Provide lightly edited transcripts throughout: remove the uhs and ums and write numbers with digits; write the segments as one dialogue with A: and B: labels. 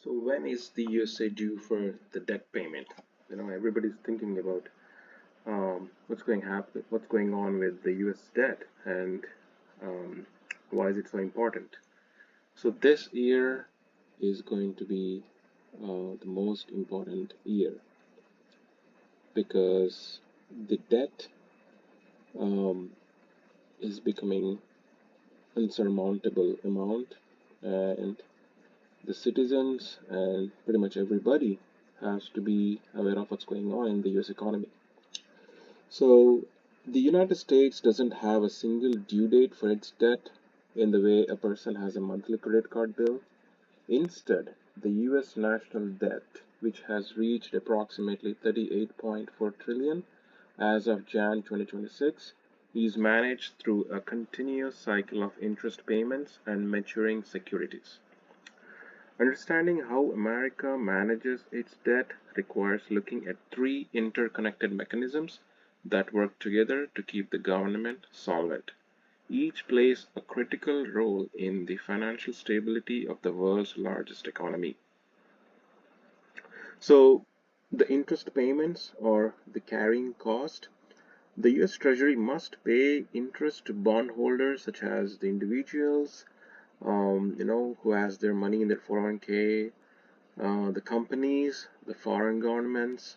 A: So when is the USA due for the debt payment? Everybody's thinking about what's going on with the US debt, and um, why is it so important? So this year is going to be the most important year because the debt um, is becoming unsurmountable amount, and the citizens and pretty much everybody has to be aware of what's going on in the US economy. So the United States doesn't have a single due date for its debt in the way a person has a monthly credit card bill. Instead, the US national debt, which has reached approximately 38.4 trillion as of Jan 2026, is managed through a continuous cycle of interest payments and maturing securities. Understanding how America manages its debt requires looking at three interconnected mechanisms that work together to keep the government solvent. Each plays a critical role in the financial stability of the world's largest economy. So, the interest payments or the carrying cost, the US Treasury must pay interest to bondholders such as the individuals, who has their money in their 401k, the companies, the foreign governments,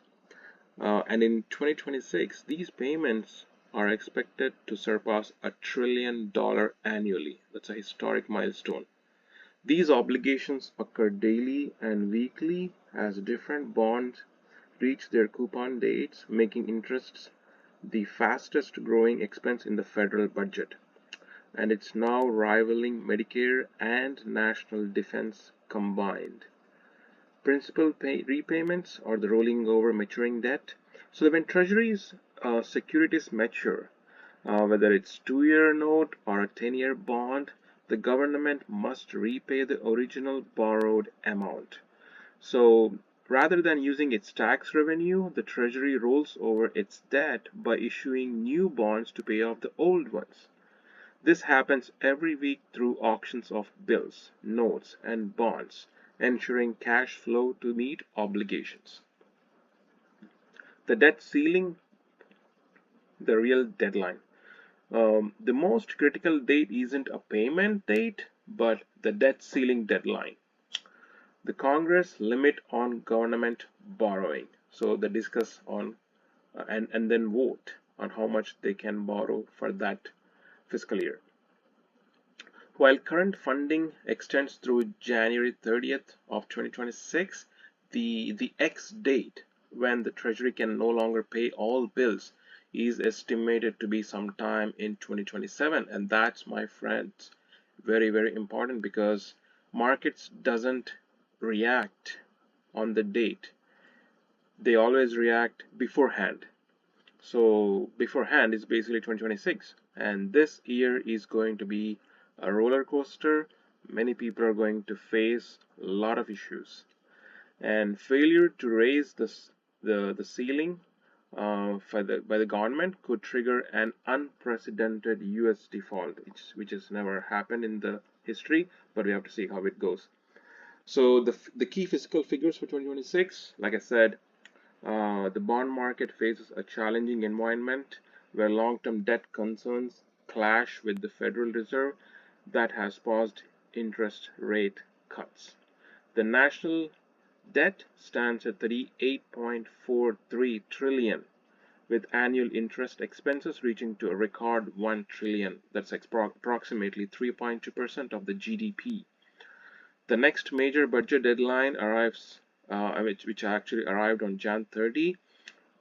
A: and in 2026, these payments are expected to surpass $1 trillion annually. That's a historic milestone. These obligations occur daily and weekly as different bonds reach their coupon dates, making interests the fastest growing expense in the federal budget. And it's now rivaling Medicare and national defense combined. Principal repayments or the rolling over maturing debt. So when treasuries securities mature, whether it's 2-year note or a 10-year bond, the government must repay the original borrowed amount. So rather than using its tax revenue, the treasury rolls over its debt by issuing new bonds to pay off the old ones. This happens every week through auctions of bills, notes, and bonds, ensuring cash flow to meet obligations. The debt ceiling, the real deadline. The most critical date isn't a payment date, but the debt ceiling deadline. The Congress limit on government borrowing. So they discuss on and then vote on how much they can borrow for that fiscal year. While current funding extends through January 30th of 2026, the X date when the Treasury can no longer pay all bills is estimated to be sometime in 2027, and that's, my friends, very, very important because markets doesn't react on the date. They always react beforehand. So beforehand is basically 2026, and this year is going to be a roller coaster. Many people are going to face a lot of issues, and failure to raise the ceiling by the government could trigger an unprecedented US default, which has never happened in the history, but we have to see how it goes. So the key fiscal figures for 2026, like I said, the bond market faces a challenging environment where long-term debt concerns clash with the Federal Reserve that has paused interest rate cuts. The national debt stands at 38.43 trillion, with annual interest expenses reaching to a record 1 trillion. That's approximately 3.2% of the GDP. The next major budget deadline arrives, which actually arrived on Jan 30,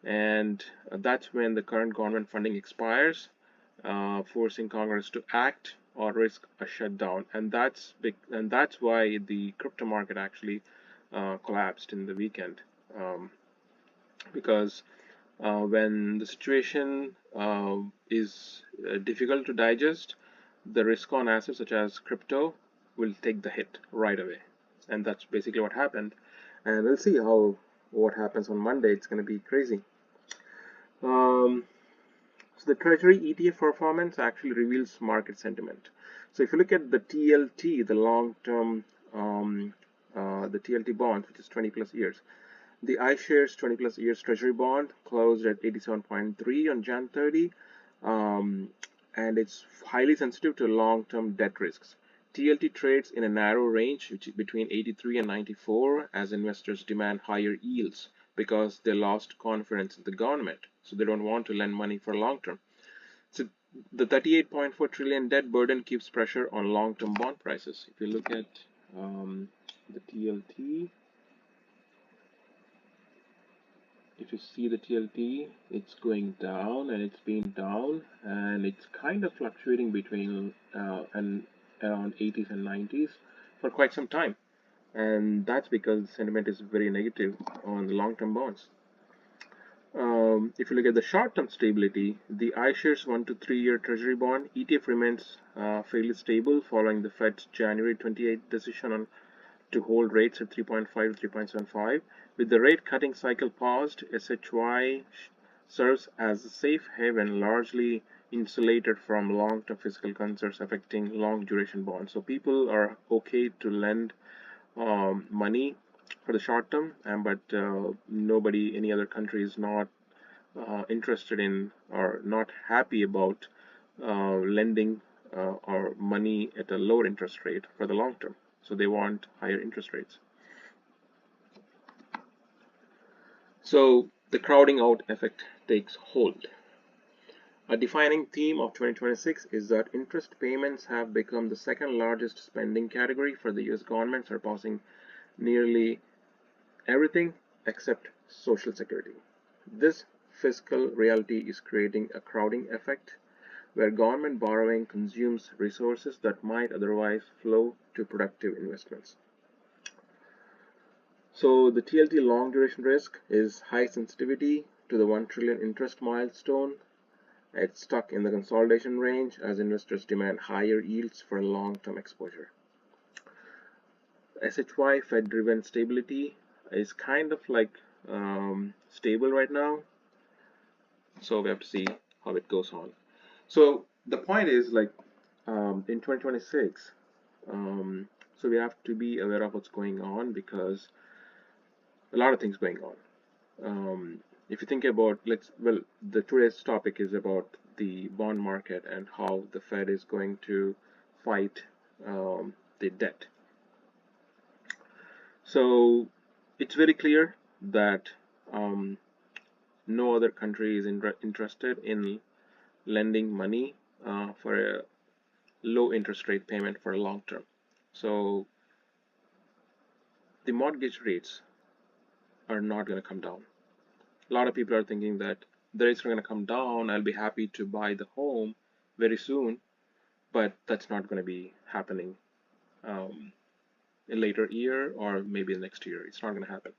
A: and that's when the current government funding expires, forcing Congress to act or risk a shutdown. And that's why the crypto market actually collapsed in the weekend, because when the situation is difficult to digest, the risk on assets such as crypto will take the hit right away, and that's basically what happened. And we'll see what happens on Monday. It's going to be crazy. So the Treasury ETF performance actually reveals market sentiment. So if you look at the TLT, the long-term the TLT bonds, which is 20 plus years. The iShares 20 plus years Treasury bond closed at 87.3 on Jan 30, and it's highly sensitive to long-term debt risks. TLT trades in a narrow range between 83 and 94 as investors demand higher yields because they lost confidence in the government, so they don't want to lend money for long term. So the 38.4 trillion debt burden keeps pressure on long-term bond prices. If you look at the TLT, if you see the TLT, it's going down, and it's been down, and it's kind of fluctuating between and around 80s and 90s for quite some time, and that's because the sentiment is very negative on the long-term bonds. If you look at the short-term stability, the iShares 1 to 3 year Treasury bond ETF remains fairly stable following the Fed's January 28 decision to hold rates at 3.5 to 3.75. With the rate cutting cycle paused, SHY serves as a safe haven, largely insulated from long-term fiscal concerns affecting long-duration bonds. So people are okay to lend money for the short term, but nobody, any other country is not interested in or not happy about lending or money at a lower interest rate for the long term. So they want higher interest rates. So the crowding out effect takes hold. A defining theme of 2026 is that interest payments have become the second largest spending category for the US government, surpassing nearly everything except Social Security. This fiscal reality is creating a crowding effect where government borrowing consumes resources that might otherwise flow to productive investments. So the TLT long duration risk is high sensitivity to the 1 trillion interest milestone. It's stuck in the consolidation range as investors demand higher yields for long-term exposure. SHY Fed-driven stability is kind of like stable right now, so we have to see how it goes on. So the point is, like, in 2026, so we have to be aware of what's going on because a lot of things going on. If you think about, the today's topic is about the bond market and how the Fed is going to fight the debt. So it's very clear that no other country is interested in lending money for a low interest rate payment for a long term. So the mortgage rates are not going to come down. A lot of people are thinking that the rates are going to come down, I'll be happy to buy the home very soon, but that's not going to be happening in later year or maybe next year. It's not going to happen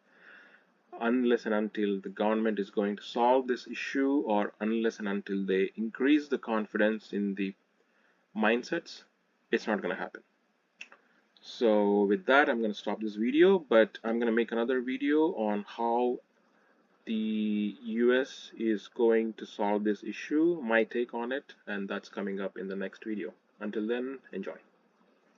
A: unless and until the government is going to solve this issue, or unless and until they increase the confidence in the mindsets. It's not going to happen. So with that, I'm going to stop this video, but I'm going to make another video on how the US is going to solve this issue, my take on it, and that's coming up in the next video. Until then, enjoy.